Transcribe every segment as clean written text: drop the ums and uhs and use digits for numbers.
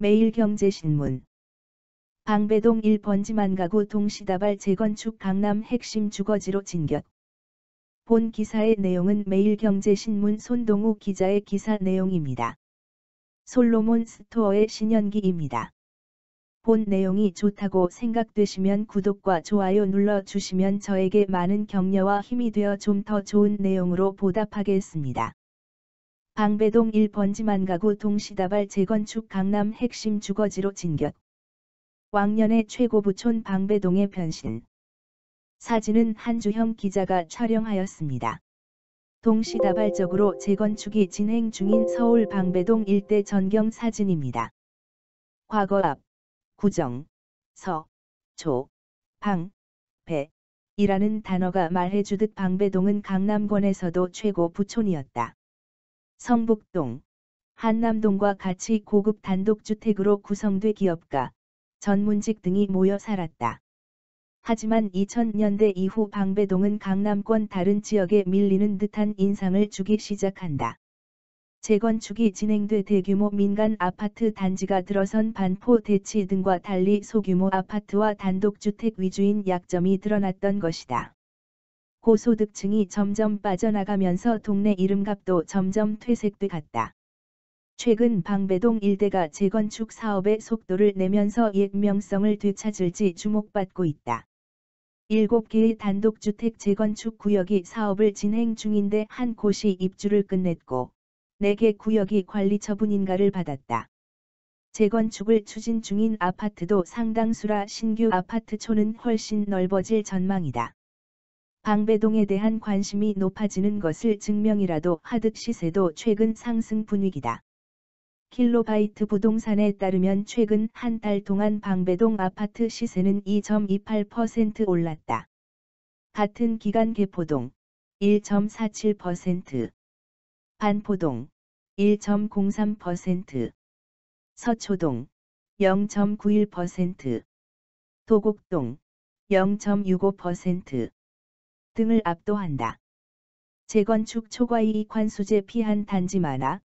매일경제신문 방배동 1번지만 가구 동시다발 재건축 강남 핵심 주거지로 진격. 본 기사의 내용은 매일경제신문 손동우 기자의 기사 내용입니다. 솔로몬 스토어의 신현기입니다. 본 내용이 좋다고 생각되시면 구독과 좋아요 눌러주시면 저에게 많은 격려와 힘이 되어 좀 더 좋은 내용으로 보답하겠습니다. 방배동 1번지만 가구 동시다발 재건축 강남 핵심 주거지로 진격. 왕년의 최고부촌 방배동의 변신. 사진은 한주형 기자가 촬영하였습니다. 동시다발적으로 재건축이 진행 중인 서울 방배동 일대 전경 사진입니다. 과거 앞, 구정, 서, 조, 방, 배, 이라는 단어가 말해주듯 방배동은 강남권에서도 최고 부촌이었다. 성북동, 한남동과 같이 고급 단독주택으로 구성돼 기업가, 전문직 등이 모여 살았다. 하지만 2000년대 이후 방배동은 강남권 다른 지역에 밀리는 듯한 인상을 주기 시작한다. 재건축이 진행돼 대규모 민간 아파트 단지가 들어선 반포 대치 등과 달리 소규모 아파트와 단독주택 위주인 약점이 드러났던 것이다. 고소득층이 점점 빠져나가면서 동네 이름값도 점점 퇴색돼 갔다. 최근 방배동 일대가 재건축 사업의 속도를 내면서 옛 명성을 되찾을지 주목받고 있다. 7개의 단독주택 재건축 구역이 사업을 진행 중인데 한 곳이 입주를 끝냈고 4개 구역이 관리처분인가를 받았다. 재건축을 추진 중인 아파트도 상당수라 신규 아파트촌은 훨씬 넓어질 전망이다. 방배동에 대한 관심이 높아지는 것을 증명이라도 하듯 시세도 최근 상승 분위기다. 킬로바이트 부동산에 따르면 최근 한 달 동안 방배동 아파트 시세는 2.28% 올랐다. 같은 기간 개포동 1.47%, 반포동 1.03%, 서초동 0.91%, 도곡동 0.65% 등을 압도한다. 재건축 초과이익 관수제 피한 단지 많아.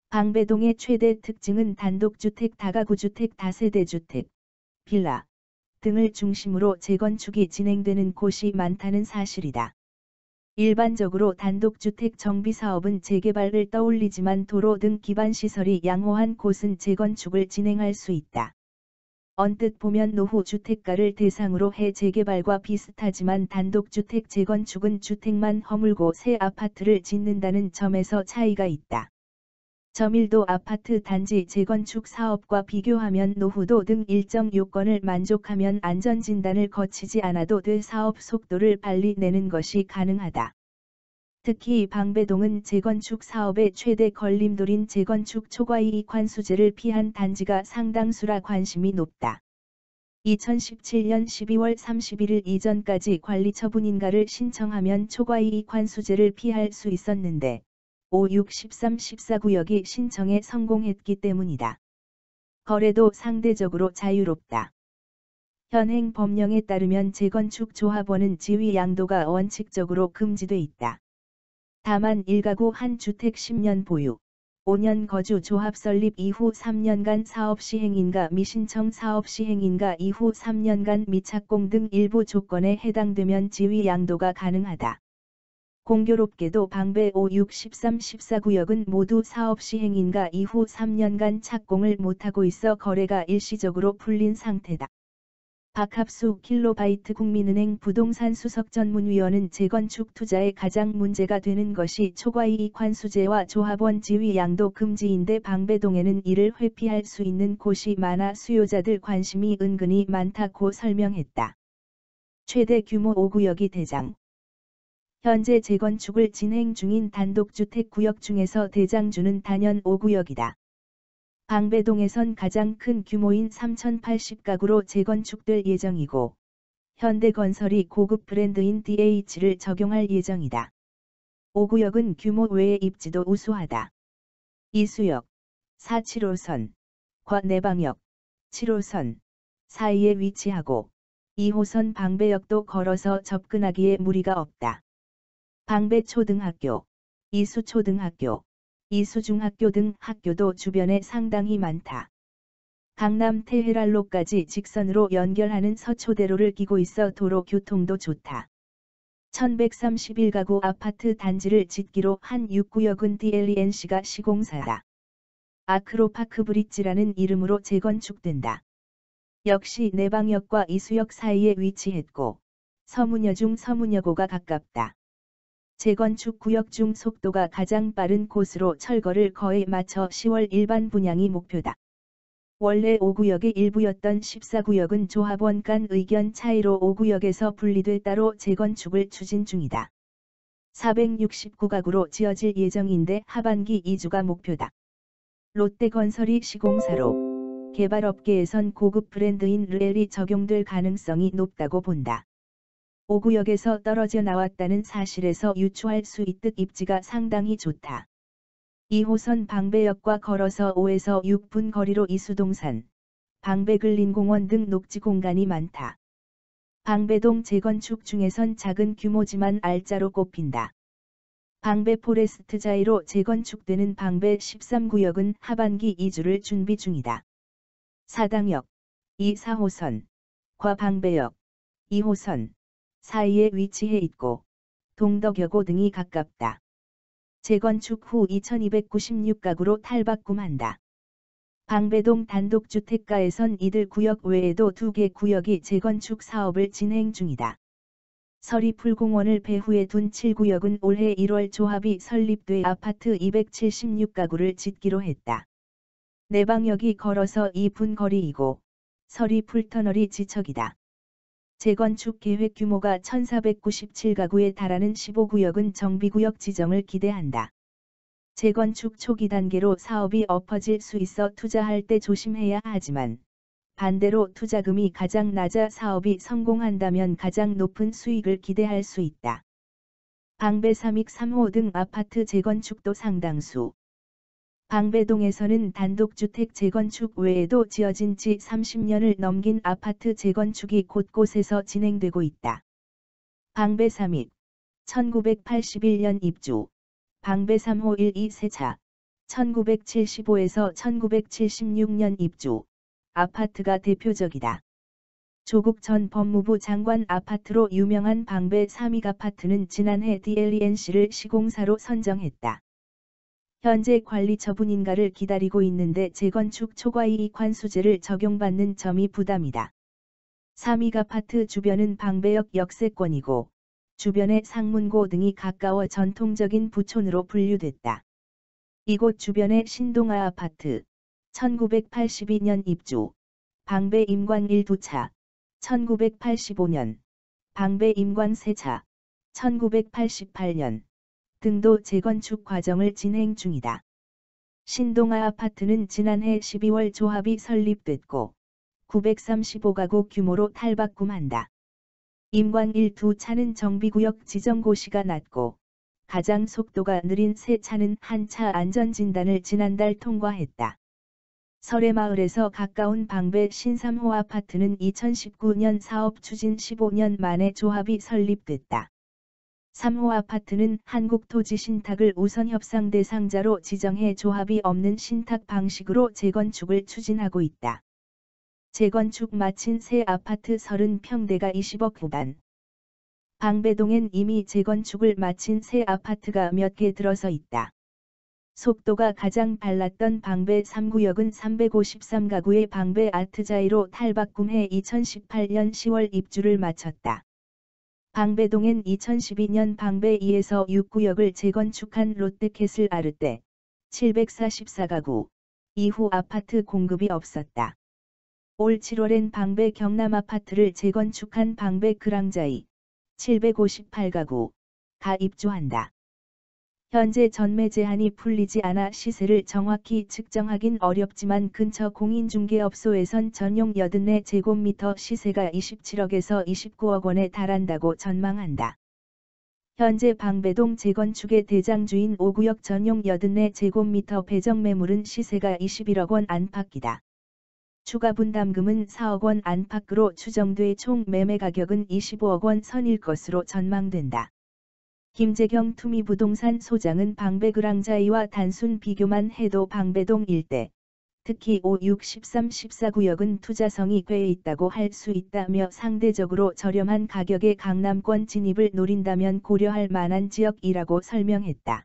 방배동의 최대 특징은 단독주택, 다가구주택, 다세대주택, 빌라 등을 중심으로 재건축이 진행되는 곳이 많다는 사실이다. 일반적으로 단독주택 정비사업은 재개발을 떠올리지만 도로 등 기반시설이 양호한 곳은 재건축을 진행할 수 있다. 언뜻 보면 노후 주택가를 대상으로 해 재개발과 비슷하지만 단독주택 재건축은 주택만 허물고 새 아파트를 짓는다는 점에서 차이가 있다. 저밀도 아파트 단지 재건축 사업과 비교하면 노후도 등 일정 요건을 만족하면 안전진단을 거치지 않아도 돼 사업 속도를 빨리 내는 것이 가능하다. 특히 방배동은 재건축 사업의 최대 걸림돌인 재건축 초과이익 관수제를 피한 단지가 상당수라 관심이 높다. 2017년 12월 31일 이전까지 관리처분인가를 신청하면 초과이익 관수제를 피할 수 있었는데 5, 6, 13, 14구역이 신청에 성공했기 때문이다. 거래도 상대적으로 자유롭다. 현행 법령에 따르면 재건축 조합원은 지위 양도가 원칙적으로 금지돼 있다. 다만 1가구 1주택 10년 보유, 5년 거주 조합 설립 이후 3년간 사업 시행인가 미신청 사업 시행인가 이후 3년간 미착공 등 일부 조건에 해당되면 지위 양도가 가능하다. 공교롭게도 방배 5, 6, 13, 14구역은 모두 사업 시행인가 이후 3년간 착공을 못하고 있어 거래가 일시적으로 풀린 상태다. 박합수 킬로바이트 국민은행 부동산 수석 전문위원은 재건축 투자에 가장 문제가 되는 것이 초과이익 관수제와 조합원 지위 양도 금지인데 방배동에는 이를 회피할 수 있는 곳이 많아 수요자들 관심이 은근히 많다고 설명했다. 최대 규모 5구역이 대장. 현재 재건축을 진행 중인 단독주택 구역 중에서 대장주는 단연 5구역이다. 방배동에선 가장 큰 규모인 3080가구로 재건축될 예정이고 현대건설이 고급 브랜드인 DH를 적용할 예정이다. 5구역은 규모 외에 입지도 우수하다. 이수역, 4-7호선, 과내방역, 7호선 사이에 위치하고 2호선 방배역도 걸어서 접근하기에 무리가 없다. 방배초등학교, 이수초등학교, 이수중학교 등 학교도 주변에 상당히 많다. 강남 테헤란로까지 직선으로 연결하는 서초대로를 끼고 있어 도로 교통도 좋다. 1131가구 아파트 단지를 짓기로 한 6구역은 DLENC가 시공사다. 아크로파크 브릿지라는 이름으로 재건축된다. 역시 내방역과 이수역 사이에 위치했고 서문여 중 서문여고가 가깝다. 재건축 구역 중 속도가 가장 빠른 곳으로 철거를 거의 맞춰 10월 일반 분양이 목표다. 원래 5구역의 일부였던 14구역은 조합원 간 의견 차이로 5구역에서 분리돼 따로 재건축을 추진 중이다. 469가구로 지어질 예정인데 하반기 2주가 목표다. 롯데건설이 시공사로 개발업계에선 고급 브랜드인 르엘이 적용될 가능성이 높다고 본다. 5구역에서 떨어져 나왔다는 사실에서 유추할 수 있듯 입지가 상당히 좋다. 2호선 방배역과 걸어서 5에서 6분 거리로 이수동산, 방배근린공원 등 녹지 공간이 많다. 방배동 재건축 중에선 작은 규모지만 알짜로 꼽힌다. 방배 포레스트자이로 재건축되는 방배 13구역은 하반기 2주를 준비 중이다. 사당역, 2, 4호선, 과 방배역, 2호선 사이에 위치해 있고 동덕여고 등이 가깝다. 재건축 후 2296가구로 탈바꿈한다. 방배동 단독주택가에선 이들 구역 외에도 2개 구역이 재건축 사업을 진행 중이다. 서리풀공원을 배후에 둔 7구역은 올해 1월 조합이 설립돼 아파트 276가구를 짓기로 했다. 내방역이 걸어서 2분 거리이고 서리풀터널이 지척이다. 재건축 계획 규모가 1497가구에 달하는 15구역은 정비구역 지정을 기대한다. 재건축 초기 단계로 사업이 엎어질 수 있어 투자할 때 조심해야 하지만 반대로 투자금이 가장 낮아 사업이 성공한다면 가장 높은 수익을 기대할 수 있다. 방배 3익 3호 등 아파트 재건축도 상당수. 방배동에서는 단독주택 재건축 외에도 지어진 지 30년을 넘긴 아파트 재건축이 곳곳에서 진행되고 있다. 방배 3익 1981년 입주, 방배 3호 1, 2, 세차 1975에서 1976년 입주, 아파트가 대표적이다. 조국 전 법무부 장관 아파트로 유명한 방배 3익 아파트는 지난해 DLENC를 시공사로 선정했다. 현재 관리 처분인가를 기다리고 있는데 재건축 초과이익 관수제를 적용받는 점이 부담이다. 3익 아파트 주변은 방배역 역세권이고 주변의 상문고 등이 가까워 전통적인 부촌으로 분류됐다. 이곳 주변의 신동아 아파트 1982년 입주, 방배 임광 1두차 1985년, 방배 임광 세차 1988년 등도 재건축 과정을 진행 중이다. 신동아 아파트는 지난해 12월 조합이 설립됐고 935가구 규모로 탈바꿈한다. 임광 1두차는 정비구역 지정고시가 낮고 가장 속도가 느린 세 차는 한차 안전진단을 지난달 통과했다. 설해마을에서 가까운 방배 신3호 아파트는 2019년 사업 추진 15년 만에 조합이 설립됐다. 3호 아파트는 한국토지신탁을 우선 협상 대상자로 지정해 조합이 없는 신탁 방식으로 재건축을 추진하고 있다. 재건축 마친 새 아파트 30평대가 20억 후반. 방배동엔 이미 재건축을 마친 새 아파트가 몇 개 들어서 있다. 속도가 가장 빨랐던 방배 3구역은 353가구의 방배 아트자이로 탈바꿈해 2018년 10월 입주를 마쳤다. 방배동엔 2012년 방배 2에서 6구역을 재건축한 롯데캐슬 아르떼 744가구, 이후 아파트 공급이 없었다. 올 7월엔 방배 경남 아파트를 재건축한 방배 그랑자이 758가구가 입주한다. 현재 전매 제한이 풀리지 않아 시세를 정확히 측정하긴 어렵지만 근처 공인중개업소에선 전용 84제곱미터 시세가 27억에서 29억 원에 달한다고 전망한다. 현재 방배동 재건축의 대장주인 5구역 전용 84제곱미터 배정 매물은 시세가 21억 원 안팎이다. 추가 분담금은 4억 원 안팎으로 추정돼 총 매매 가격은 25억 원 선일 것으로 전망된다. 김재경 투미부동산 소장은 방배 그랑자이와 단순 비교만 해도 방배동 일대, 특히 5, 6, 13, 14구역은 투자성이 꽤 있다고 할 수 있다며 상대적으로 저렴한 가격의 강남권 진입을 노린다면 고려할 만한 지역이라고 설명했다.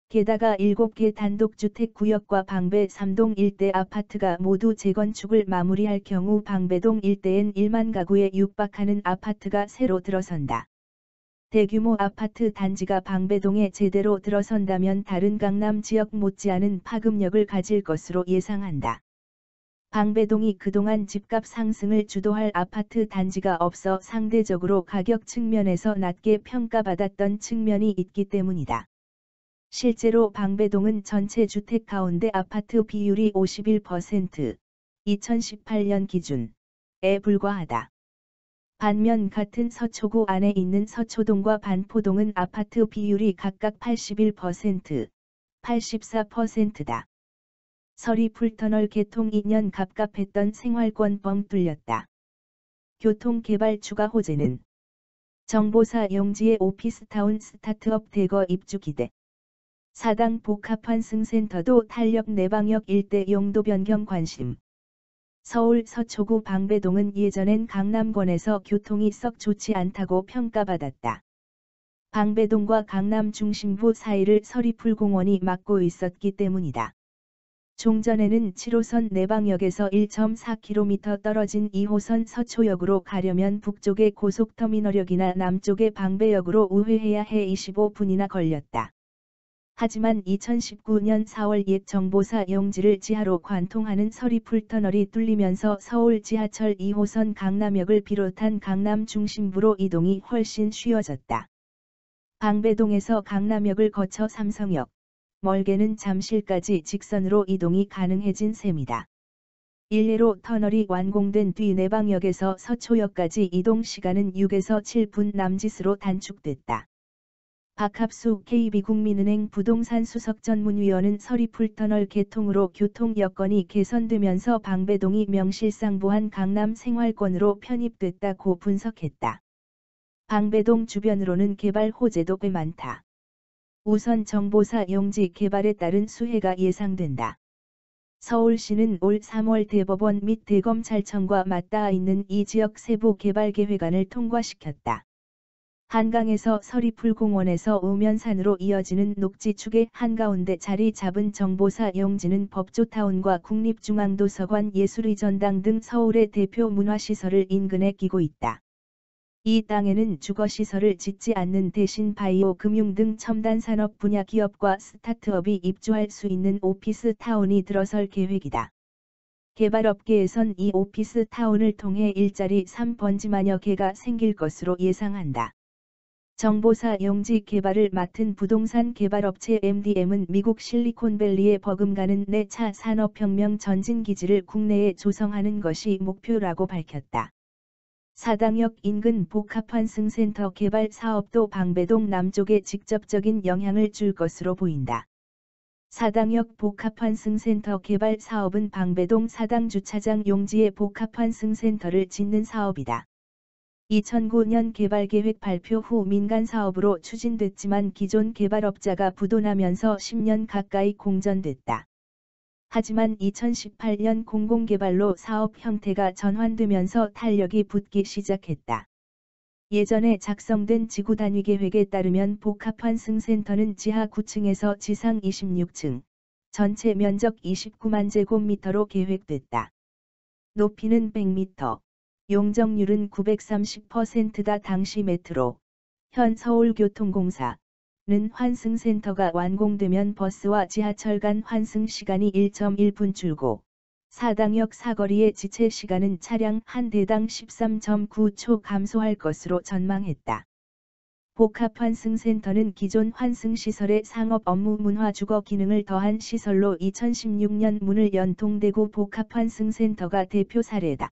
게다가 7개 단독주택 구역과 방배 3동 일대 아파트가 모두 재건축을 마무리할 경우 방배동 일대엔 1만 가구에 육박하는 아파트가 새로 들어선다. 대규모 아파트 단지가 방배동에 제대로 들어선다면 다른 강남 지역 못지않은 파급력을 가질 것으로 예상한다. 방배동이 그동안 집값 상승을 주도할 아파트 단지가 없어 상대적으로 가격 측면에서 낮게 평가받았던 측면이 있기 때문이다. 실제로 방배동은 전체 주택 가운데 아파트 비율이 51%, 2018년 기준에 불과하다. 반면 같은 서초구 안에 있는 서초동과 반포동은 아파트 비율이 각각 81%, 84%다. 서리풀터널 개통 2년 갑갑했던 생활권 뻥 뚫렸다. 교통개발 추가 호재는 정보사 용지의 오피스타운 스타트업 대거 입주 기대. 사당 복합환승센터도 탄력 내방역 일대 용도 변경 관심. 서울 서초구 방배동은 예전엔 강남권에서 교통이 썩 좋지 않다고 평가받았다. 방배동과 강남 중심부 사이를 서리풀공원이 막고 있었기 때문이다. 종전에는 7호선 내방역에서 1.4km 떨어진 2호선 서초역으로 가려면 북쪽의 고속터미널역이나 남쪽의 방배역으로 우회해야 해 25분이나 걸렸다. 하지만 2019년 4월 옛 정보사 용지를 지하로 관통하는 서리풀터널이 뚫리면서 서울 지하철 2호선 강남역을 비롯한 강남 중심부로 이동이 훨씬 쉬워졌다. 방배동에서 강남역을 거쳐 삼성역, 멀게는 잠실까지 직선으로 이동이 가능해진 셈이다. 일례로 터널이 완공된 뒤 내방역에서 서초역까지 이동 시간은 6에서 7분 남짓으로 단축됐다. 박합수 KB국민은행 부동산 수석전문위원은 서리풀터널 개통으로 교통 여건이 개선되면서 방배동이 명실상 부한 강남 생활권으로 편입됐다고 분석했다. 방배동 주변으로는 개발 호재도 꽤 많다. 우선 정보사 용지 개발에 따른 수혜가 예상된다. 서울시는 올 3월 대법원 및 대검찰청과 맞닿아 있는 이 지역 세부 개발 계획안을 통과시켰다. 한강에서 서리풀공원에서 우면산으로 이어지는 녹지축의 한가운데 자리 잡은 정보사 용지는 법조타운과 국립중앙도서관 예술의전당 등 서울의 대표 문화시설을 인근에 끼고 있다. 이 땅에는 주거시설을 짓지 않는 대신 바이오 금융 등 첨단 산업 분야 기업과 스타트업이 입주할 수 있는 오피스타운이 들어설 계획이다. 개발업계에선 이 오피스타운을 통해 일자리 3번지만여 개가 생길 것으로 예상한다. 정보사 용지 개발을 맡은 부동산 개발업체 MDM은 미국 실리콘밸리에 버금가는 4차 산업혁명 전진기지를 국내에 조성하는 것이 목표라고 밝혔다. 사당역 인근 복합환승센터 개발 사업도 방배동 남쪽에 직접적인 영향을 줄 것으로 보인다. 사당역 복합환승센터 개발 사업은 방배동 사당 주차장 용지에 복합환승센터를 짓는 사업이다. 2009년 개발계획 발표 후 민간사업으로 추진됐지만 기존 개발업자가 부도나면서 10년 가까이 공전됐다. 하지만 2018년 공공개발로 사업 형태가 전환되면서 탄력이 붙기 시작했다. 예전에 작성된 지구단위 계획에 따르면 복합환승센터는 지하 9층에서 지상 26층, 전체 면적 29만 제곱미터로 계획됐다. 높이는 100m. 용적률은 930%다. 당시 메트로, 현 서울교통공사는 환승센터가 완공되면 버스와 지하철 간 환승 시간이 1.1분 줄고, 사당역 사거리의 지체 시간은 차량 한 대당 13.9초 감소할 것으로 전망했다. 복합환승센터는 기존 환승시설의 상업 업무 문화 주거 기능을 더한 시설로 2016년 문을 연 동대구 복합환승센터가 대표 사례다.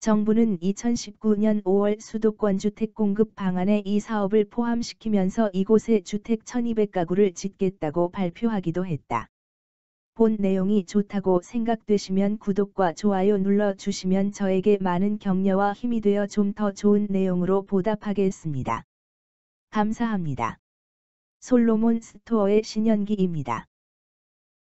정부는 2019년 5월 수도권 주택 공급 방안에 이 사업을 포함시키면서 이곳에 주택 1200가구를 짓겠다고 발표하기도 했다. 본 내용이 좋다고 생각되시면 구독과 좋아요 눌러주시면 저에게 많은 격려와 힘이 되어 좀 더 좋은 내용으로 보답하겠습니다. 감사합니다. 솔로몬 스토어의 신현기입니다.